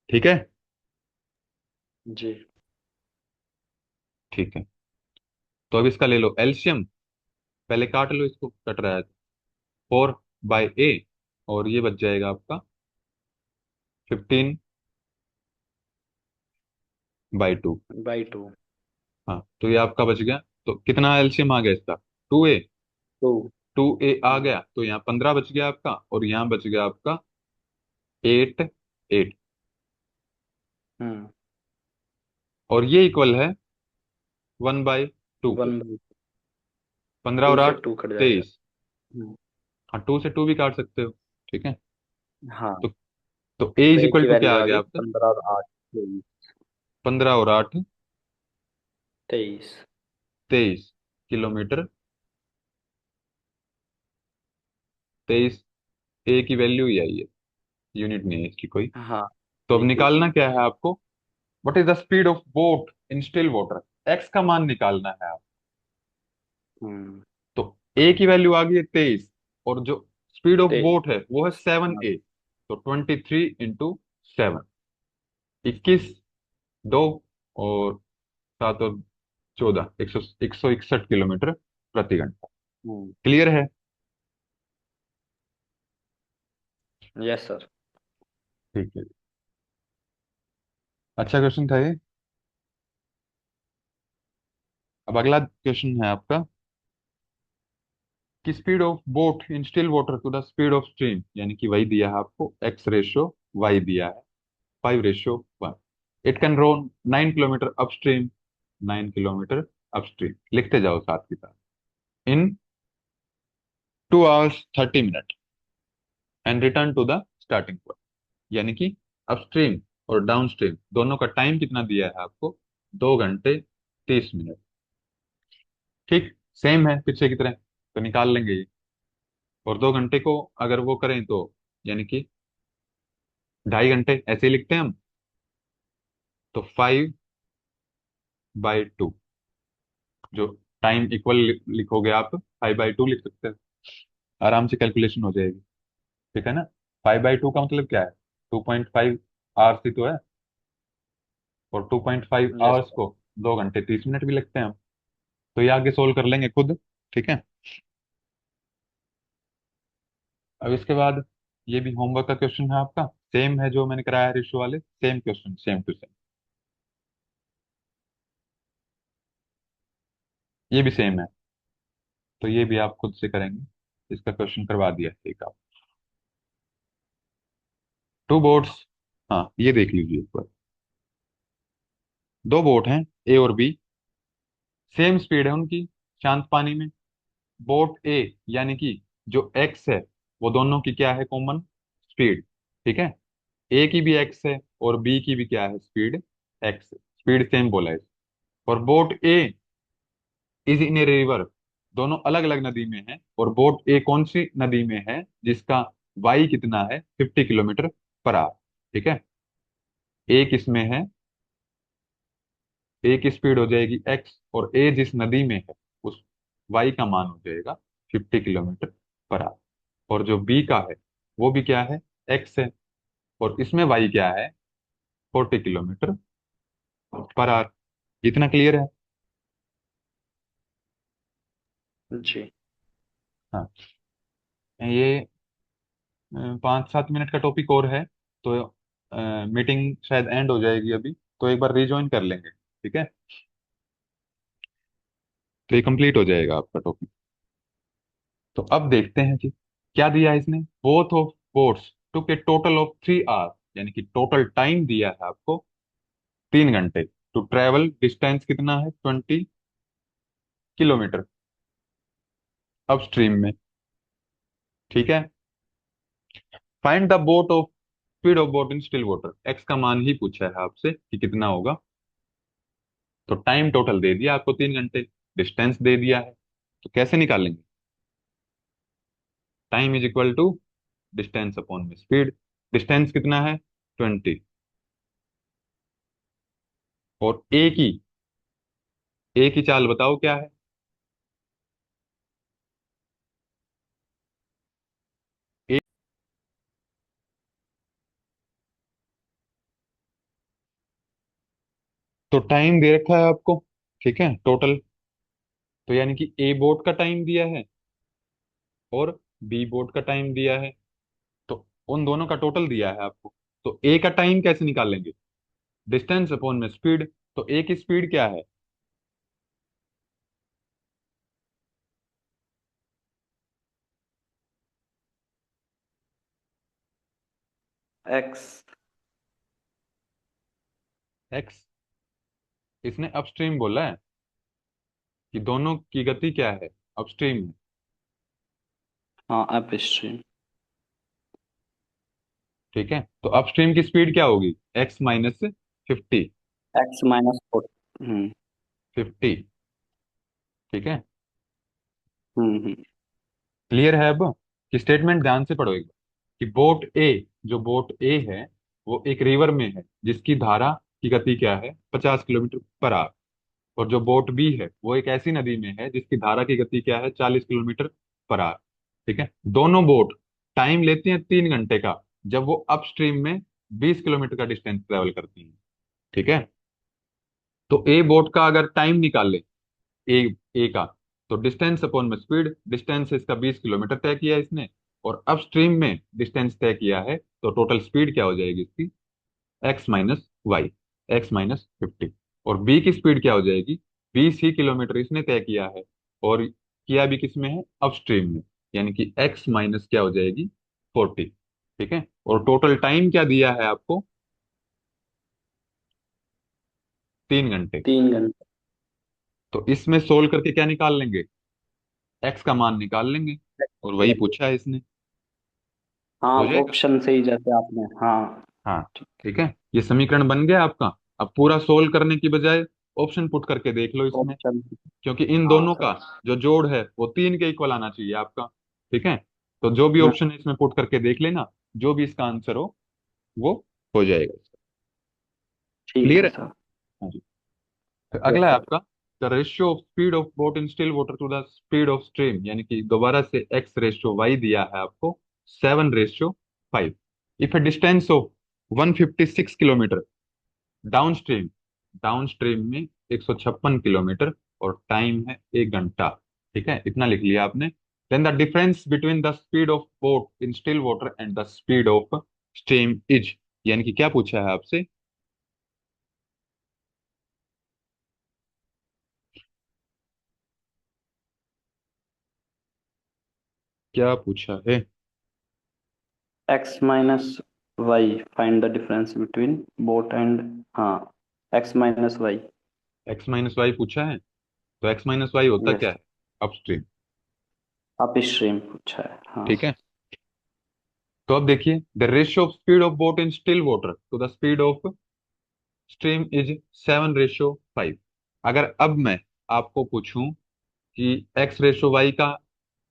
ठीक है। जी। ठीक है। तो अब इसका ले लो एलसीएम, पहले काट लो, इसको कट रहा है। 4/A और ये बच जाएगा आपका 15/2। 2/2। हाँ, तो ये आपका बच गया। तो कितना एलसीएम आ गया इसका, 2A। 2। 2A आ गया तो यहाँ 15 बच गया आपका, और यहाँ बच गया आपका 8 8। हम्म और ये इक्वल है 1/2 के। 1/2। 15 2 और से 8 2 कट जाएगा। 23। हम्म, हाँ, 2 से 2 भी काट सकते हो। ठीक है। हाँ। तो ए तो इज ए इक्वल की टू क्या वैल्यू आ आ गया गई आपका, 15 और 8। 15 और 8 23। 23 किलोमीटर। 23 ए की वैल्यू ही आई है, यूनिट नहीं है इसकी कोई। हाँ। तो अब ठीक है। निकालना क्या है आपको, what is the speed of boat in still water. X का मान निकालना है आप। हम्म तो ए की वैल्यू आ गई है 23, और जो स्पीड ऑफ ते बोट है वो है सेवन हाँ, ए तो 23 × 7, 21, 2 और 7 और 14, 161 किलोमीटर प्रति घंटा। क्लियर है? Yes sir. ठीक है, अच्छा क्वेश्चन था ये। अब अगला क्वेश्चन है आपका कि speed of boat in still water to the speed of stream, यानी कि वही दिया है आपको, x/y दिया है 5/1। It can row 9 kilometre upstream, 9 kilometre upstream, लिखते जाओ साथ के साथ, in 2 hours 30 minutes and return to the starting point. यानी कि अपस्ट्रीम और डाउनस्ट्रीम दोनों का टाइम कितना दिया है आपको, 2 घंटे 30 मिनट। ठीक, सेम है पीछे की तरह, तो निकाल लेंगे ये। और 2 घंटे को अगर वो करें तो यानी कि 2.5 घंटे ऐसे ही लिखते हैं हम, तो 5/2, जो टाइम इक्वल लिखोगे आप, 5/2 लिख सकते हो, आराम से कैलकुलेशन हो जाएगी। ठीक है ना? 5/2 का मतलब क्या है, 2.5 आवर्स ही तो है, और 2.5 आवर्स यस को 2 घंटे 30 मिनट भी लिखते हैं हम। तो ये आगे सोल्व कर लेंगे खुद। ठीक है, अब इसके बाद ये भी होमवर्क का क्वेश्चन है आपका, सेम है जो मैंने कराया है रेशियो वाले, same question, same to same, ये भी सेम है, तो ये भी आप खुद से करेंगे। इसका क्वेश्चन करवा दिया है एक आप, टू बोट्स, हाँ ये देख लीजिए एक बार। दो बोट हैं, ए और बी, सेम स्पीड है उनकी शांत पानी में। बोट ए यानी कि जो एक्स है, वो दोनों की क्या है, कॉमन स्पीड। ठीक है, ए की भी एक्स है और बी की भी क्या है, स्पीड एक्स है, स्पीड सेम बोला है। और boat A is in a river, दोनों अलग अलग नदी में है, और बोट ए कौन सी नदी में है जिसका वाई कितना है, 50 किलोमीटर पर आवर। ठीक है, ए किसमें है, ए की स्पीड हो जाएगी एक्स, और ए जिस नदी में है उस वाई का मान हो जाएगा 50 किलोमीटर पर आवर। और जो बी का है वो भी क्या है, एक्स है, और इसमें वाई क्या है, 40 किलोमीटर पर आवर। इतना क्लियर है? जी। हाँ, ये 5-7 मिनट का टॉपिक और है, तो मीटिंग शायद एंड हो जाएगी अभी, तो एक बार रिज्वाइन कर लेंगे। ठीक है, तो ये कंप्लीट हो जाएगा आपका टॉपिक। तो अब देखते हैं कि क्या दिया है इसने, both of boats took a total of 3 hour, यानी कि टोटल टाइम दिया है आपको 3 घंटे, टू ट्रेवल डिस्टेंस कितना है, 20 किलोमीटर अपस्ट्रीम में। ठीक है, find the boat of speed of boat in still water, x का मान ही पूछा है आपसे कि कितना होगा। तो टाइम टोटल दे दिया आपको 3 घंटे, डिस्टेंस दे दिया है, तो कैसे निकालेंगे, time is equal to distance upon में स्पीड। डिस्टेंस कितना है, 20, और ए की चाल बताओ क्या है। ए, तो टाइम दे रखा है आपको, ठीक है, टोटल, तो यानी कि ए बोट का टाइम दिया है और बी बोट का टाइम दिया है, तो उन दोनों का टोटल दिया है आपको। तो ए का टाइम कैसे निकालेंगे, डिस्टेंस अपॉन में स्पीड। तो ए की स्पीड क्या है, एक्स। एक्स, इसने अपस्ट्रीम बोला है कि दोनों की गति क्या है, अपस्ट्रीम है। हाँ, अप स्ट्रीम। ठीक है, तो अपस्ट्रीम की स्पीड क्या होगी, x - 50, x-4। हम्म। 50। ठीक है, हम्म। क्लियर है अब, कि स्टेटमेंट ध्यान से पढ़ो एक बार, कि बोट ए, जो बोट ए है वो एक रिवर में है जिसकी धारा की गति क्या है, 50 किलोमीटर पर आवर। और जो बोट बी है वो एक ऐसी नदी में है जिसकी धारा की गति क्या है, 40 किलोमीटर पर आवर। ठीक है, दोनों बोट टाइम लेती हैं 3 घंटे का, जब वो अपस्ट्रीम में 20 किलोमीटर का डिस्टेंस ट्रेवल करती हैं। ठीक है। तो ए बोट का अगर टाइम निकाल ले, ए ए का, तो डिस्टेंस अपॉन में स्पीड, डिस्टेंस इसका 20 किलोमीटर तय किया है इसने, और अपस्ट्रीम में डिस्टेंस तय किया है, तो टोटल स्पीड क्या हो जाएगी इसकी, x-y, x-50। और बी की स्पीड क्या हो जाएगी, 20 ही किलोमीटर इसने तय किया है, और किया भी किसमें है, अपस्ट्रीम में, यानी कि x माइनस क्या हो जाएगी, 40। ठीक है। और टोटल टाइम क्या दिया है आपको, 3 घंटे। 3 घंटे। तो इसमें सोल्व करके क्या निकाल लेंगे, x का मान निकाल लेंगे, और वही पूछा है इसने। हाँ, हो जाएगा। ऑप्शन से ही जैसे आपने, हाँ। हाँ। ठीक है, ये समीकरण बन गया आपका। अब पूरा सोल्व करने की बजाय ऑप्शन पुट करके देख लो इसमें, ऑप्शन। क्योंकि इन हाँ दोनों सर। का जो जोड़ है वो 3 के इक्वल आना चाहिए आपका। ठीक है। तो जो भी ऑप्शन है इसमें पुट करके देख लेना, जो भी इसका आंसर हो वो हो जाएगा। ठीक क्लियर है है। सर। हाँ जी। तो यस अगला है सर। आपका, the ratio of speed of boat in still water to the speed of stream, यानी कि दोबारा से x/y दिया है आपको 7/5। If a distance of 156 kilometre down stream, downstream में 156 किलोमीटर, और टाइम है 1 घंटा। ठीक है, इतना लिख लिया आपने। Then the difference between the speed of boat in still water and the speed of stream is, यानी कि क्या पूछा है आपसे, क्या पूछा है। x-y, find the difference between boat and, हाँ, x-y। x-y पूछा है, तो x-y होता यस। क्या है, अपस्ट्रीम। अप स्ट्रीम पूछा है, हाँ। ठीक है। तो अब देखिए, the ratio of speed of boat in still water to the speed of stream is 7/5। अगर अब मैं आपको पूछूं कि x/y का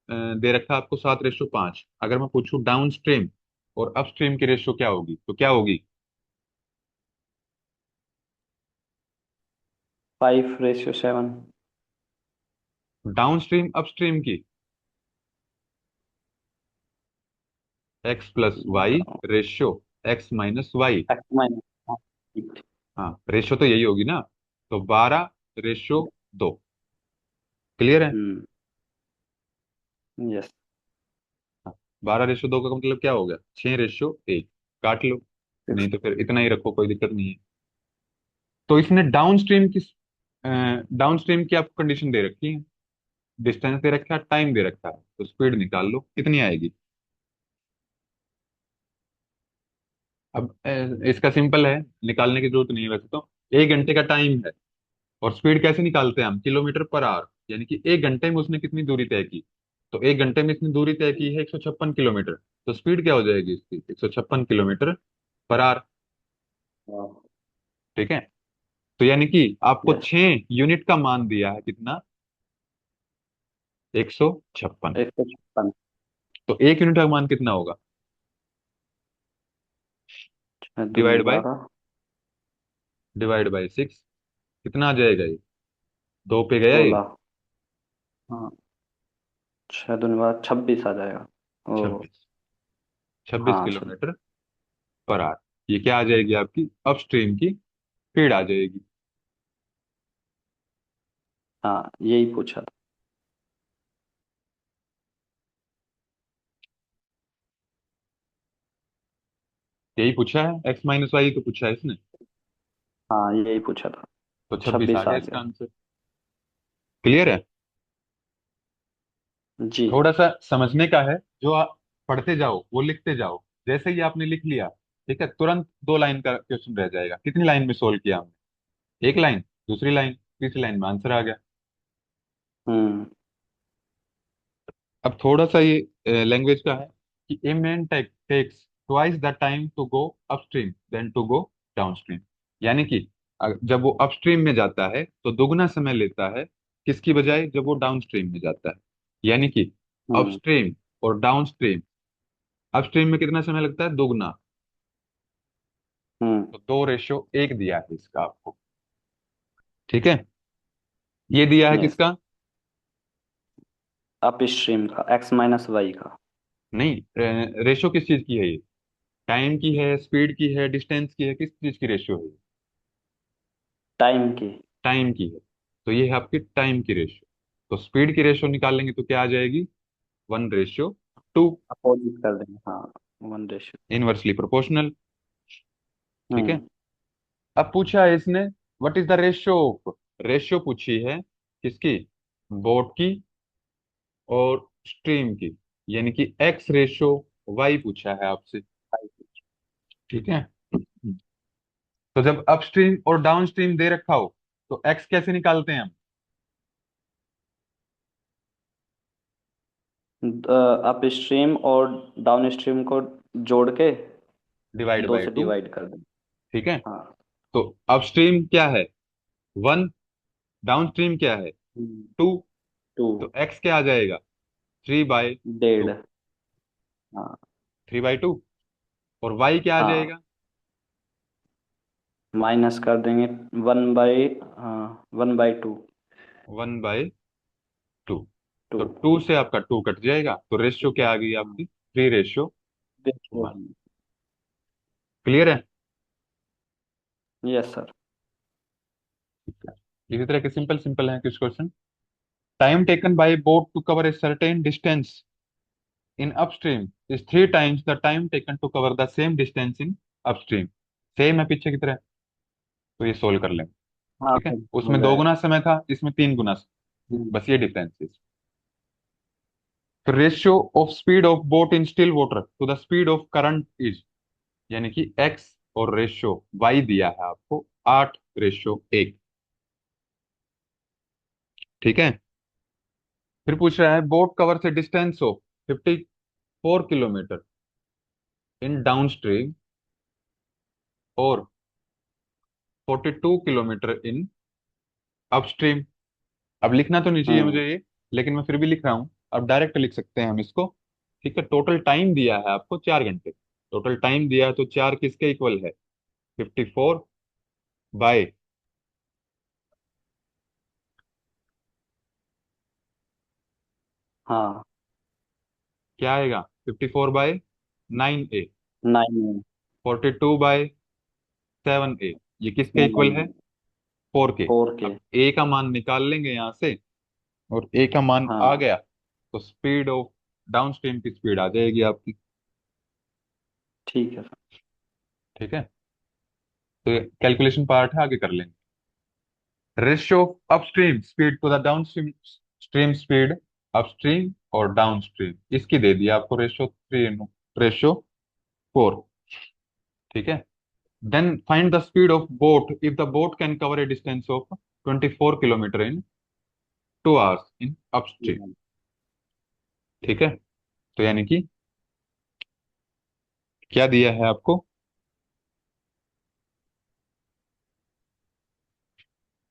दे रखा है आपको 7/5, अगर मैं पूछूं डाउन स्ट्रीम और अप स्ट्रीम की रेशियो क्या होगी, तो क्या होगी, 5:7। डाउन स्ट्रीम अप स्ट्रीम की, x+y रेशियो x-y। x-, हाँ, ठीक। हाँ, रेशियो तो यही होगी ना, तो 12/2। क्लियर है। हम्म। यस। 12/2 का मतलब क्या हो गया, 6/1। काट लो, नहीं तो फिर इतना ही रखो, कोई दिक्कत नहीं है। तो इसने डाउन स्ट्रीम की आपको कंडीशन दे रखी है, डिस्टेंस दे रखा है, टाइम दे रखा है, तो स्पीड निकाल लो कितनी आएगी। अब इसका सिंपल है, निकालने की जरूरत नहीं है वैसे तो। 1 घंटे का टाइम है, और स्पीड कैसे निकालते हैं हम, किलोमीटर पर आवर, यानी कि 1 घंटे में उसने कितनी दूरी तय की, तो 1 घंटे में इसने दूरी तय की है 156 किलोमीटर, तो स्पीड क्या हो जाएगी इसकी, 156 किलोमीटर पर आवर। हाँ, ठीक है। तो यानी कि आपको यस। 6 यूनिट का मान दिया है कितना, 156। 156। तो 1 यूनिट का मान कितना होगा, 6 दूनी डिवाइड बाय 12। 6, कितना आ जाएगा ये, 2 पे गया ये, 16। हाँ, 6 दूनी 12, 26 आ जाएगा। ओ। 26, छब्बीस हाँ सर। किलोमीटर पर आवर ये क्या आ जाएगी आपकी, अपस्ट्रीम की स्पीड आ जाएगी। हाँ, यही पूछा था। यही पूछा है, x-y तो पूछा है इसने, हाँ, यही पूछा था। तो 26 आ 26 गया आ इसका गया। आंसर। क्लियर है। जी। थोड़ा सा समझने का है, जो आप पढ़ते जाओ वो लिखते जाओ, जैसे ही आपने लिख लिया, ठीक है, तुरंत 2 लाइन का क्वेश्चन रह जाएगा, कितनी लाइन में सोल्व किया हमने, 1 लाइन, दूसरी लाइन, तीसरी लाइन में आंसर आ गया। हम्म। अब थोड़ा सा ये लैंग्वेज का है, कि a man takes twice the time to go upstream then to go downstream, यानी कि जब वो अपस्ट्रीम में जाता है तो दुगना समय लेता है, किसकी बजाय जब वो डाउनस्ट्रीम में जाता है, यानी कि हम्म। अपस्ट्रीम और डाउनस्ट्रीम, अपस्ट्रीम में कितना समय लगता है, दुगना। हम्म। तो 2/1 दिया है इसका आपको। ठीक है, ये दिया है यस। किसका, अप स्ट्रीम का, x-y का। नहीं, रेशो किस चीज की है ये, टाइम की है, स्पीड की है, डिस्टेंस की है, किस चीज की रेशियो है? टाइम की। टाइम की है। तो ये है आपकी टाइम की रेशियो। तो स्पीड की रेशियो निकालेंगे तो क्या आ जाएगी? 1:2। अपोजिट कर देंगे, हाँ। 1:2। Inversely proportional. ठीक है। हम्म। अब पूछा है इसने, what is the ratio of, ratio पूछी है किसकी? बोट की और स्ट्रीम की, यानी कि एक्स रेशियो वाई पूछा है आपसे। ठीक है। तो जब अपस्ट्रीम और डाउनस्ट्रीम दे रखा हो तो एक्स कैसे निकालते हैं हम? अप स्ट्रीम और डाउन स्ट्रीम को जोड़ के डिवाइड दो बाय से टू। डिवाइड कर दें। ठीक है। हाँ। तो अपस्ट्रीम क्या है? 1। डाउनस्ट्रीम क्या है? 2। 2। तो एक्स क्या आ जाएगा? 3/2। 1.5। हाँ। 3/2। और वाई क्या आ हाँ, जाएगा? माइनस कर देंगे 1/, हाँ, 1/2। 1/2। टू। तो 2 से आपका 2 कट जाएगा, तो रेशियो क्या आ गई हाँ, आपकी? 3:1। देखिए। क्लियर है? Yes sir. ठीक है। इसी तरह के सिंपल सिंपल हैं कुछ question. Time taken by boat to cover a certain distance in upstream is 3 times the time taken to cover the same distance in upstream. Same है पीछे की तरह। तो ये सोल्व कर लेंगे। हाँ ठीक है। सर, हो उसमें 2 गुना जाएगा। समय था, इसमें 3 गुना। हम्म। बस ये डिफरेंस है। तो ratio of speed of boat in still water to the speed of current is, यानी कि एक्स और रेशियो वाई दिया है आपको 8:1। ठीक है। फिर पूछ रहा है बोट कवर से distance of 54 kilometre in down stream और 42 किलोमीटर इन अपस्ट्रीम। अब लिखना तो नहीं चाहिए हम्म। मुझे ये, लेकिन मैं फिर भी लिख रहा हूं। अब डायरेक्ट लिख सकते हैं हम इसको। ठीक है। टोटल टाइम दिया है आपको 4 घंटे। टोटल टाइम दिया है तो 4 किसके इक्वल है? 54 बाय, हाँ। क्या आएगा? 54/9a। 9। 42/7a। ये किसके इक्वल है? 4 के। 4 के। अब a का मान निकाल लेंगे यहां से, और a का मान आ हाँ। गया तो स्पीड ऑफ डाउन स्ट्रीम की स्पीड आ जाएगी आपकी। ठीक है सर। ठीक है। तो कैलकुलेशन पार्ट है, आगे कर लेंगे। Ratio of upstream speed to the downstream stream speed, upstream और डाउन स्ट्रीम, इसकी दे दिया आपको रेशियो 3:4। ठीक है। Then find the speed of boat if the boat can cover a distance of 24 kilometre in 2 hours in upstream. ठीक है। तो यानी कि क्या दिया है आपको?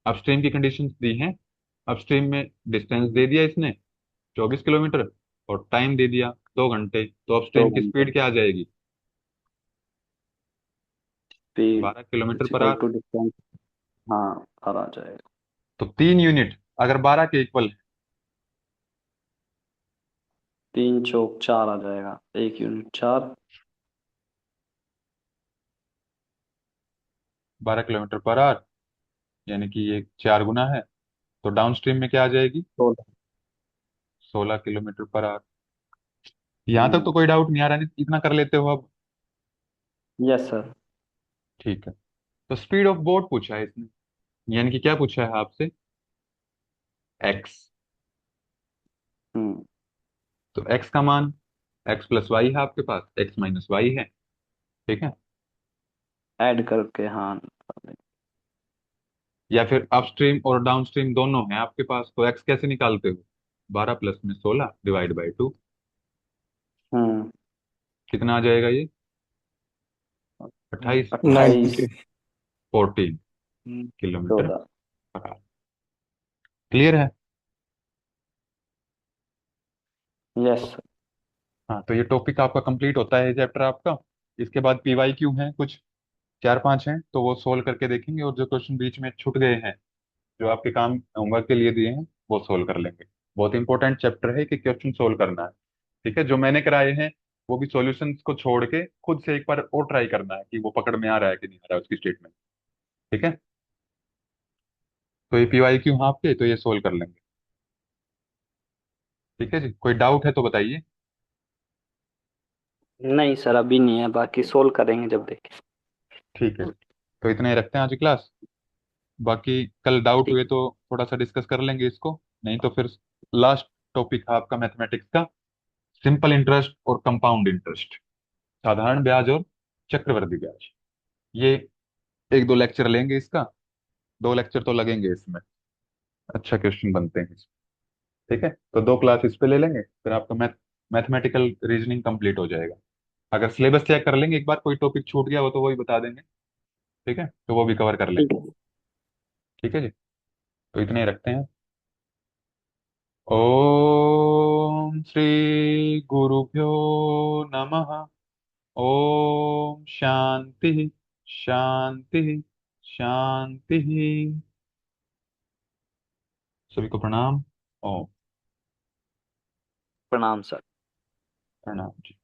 अपस्ट्रीम की कंडीशंस दी हैं। अपस्ट्रीम में डिस्टेंस दे दिया इसने 24 किलोमीटर, और टाइम दे दिया 2 घंटे, तो दो अपस्ट्रीम की घंटे स्पीड क्या आ जाएगी? स्पीड 12 किलोमीटर इज पर इक्वल आवर टू डिस्टेंस। हाँ, और आ जाएगा। तो 3 यूनिट अगर 12 के इक्वल है, 3 चौक 4 आ जाएगा, 1 यूनिट 4। 12 किलोमीटर पर आवर, यानी कि ये 4 गुना है। तो डाउन स्ट्रीम में क्या आ जाएगी? 16। 16 किलोमीटर पर आवर। यहां तक तो हम्म। कोई डाउट नहीं आ रहा, नहीं इतना कर लेते हो अब? Yes sir. ठीक है। तो स्पीड ऑफ बोट पूछा है इसने, यानी कि क्या पूछा है आपसे? एक्स। हम्म। तो एक्स का मान, एक्स प्लस वाई है आपके पास, एक्स माइनस वाई है। ठीक है। ऐड करके, हाँ। या फिर अपस्ट्रीम और डाउनस्ट्रीम दोनों है आपके पास, तो एक्स कैसे निकालते हो? 12 + 16 डिवाइड बाय 2। हम्म। कितना आ जाएगा ये? 28। 28। 14 किलोमीटर 14। Per hour. क्लियर है? यस तो सर। हाँ, तो ये टॉपिक आपका कंप्लीट होता है, चैप्टर आपका। इसके बाद PYQ हैं कुछ 4-5 हैं, तो वो सोल्व करके देखेंगे, और जो क्वेश्चन बीच में छूट गए हैं, जो आपके काम होमवर्क के लिए दिए हैं, वो सोल्व कर लेंगे। बहुत इंपॉर्टेंट चैप्टर है कि क्वेश्चन सोल्व करना है। ठीक है। जो मैंने कराए हैं वो भी सॉल्यूशंस को छोड़ के खुद से एक बार और ट्राई करना है कि वो पकड़ में आ रहा है कि नहीं आ रहा है उसकी स्टेटमेंट। ठीक है, तो ये पीवाईक्यू हैं आपके, तो ये सोल्व कर लेंगे। ठीक है जी, कोई डाउट है तो बताइए। नहीं सर अभी नहीं है, बाकी सोल्व करेंगे जब देखें। ठीक है जी, तो इतना ही रखते हैं आज की क्लास। बाकी कल डाउट ठीक। हुए तो थोड़ा सा डिस्कस कर लेंगे इसको, नहीं तो फिर लास्ट टॉपिक है आपका मैथमेटिक्स का, सिंपल इंटरेस्ट और कंपाउंड इंटरेस्ट, साधारण ब्याज और चक्रवृद्धि ब्याज। ये एक दो लेक्चर लेंगे इसका, 2 लेक्चर तो लगेंगे इसमें, अच्छा क्वेश्चन बनते हैं इसमें। ठीक है, तो 2 क्लास इस पे ले लेंगे, फिर आपका मैथमेटिकल रीजनिंग कंप्लीट हो जाएगा। अगर सिलेबस चेक कर लेंगे एक बार, कोई टॉपिक छूट गया हो तो वो भी बता देंगे। ठीक है, तो वो भी कवर कर लेंगे। ठीक है। ठीक है जी, तो इतने ही रखते हैं। ओम श्री गुरुभ्यो नमः। ओम शांति शांति शांति। सभी को प्रणाम। ओम। प्रणाम सर। प्रणाम जी।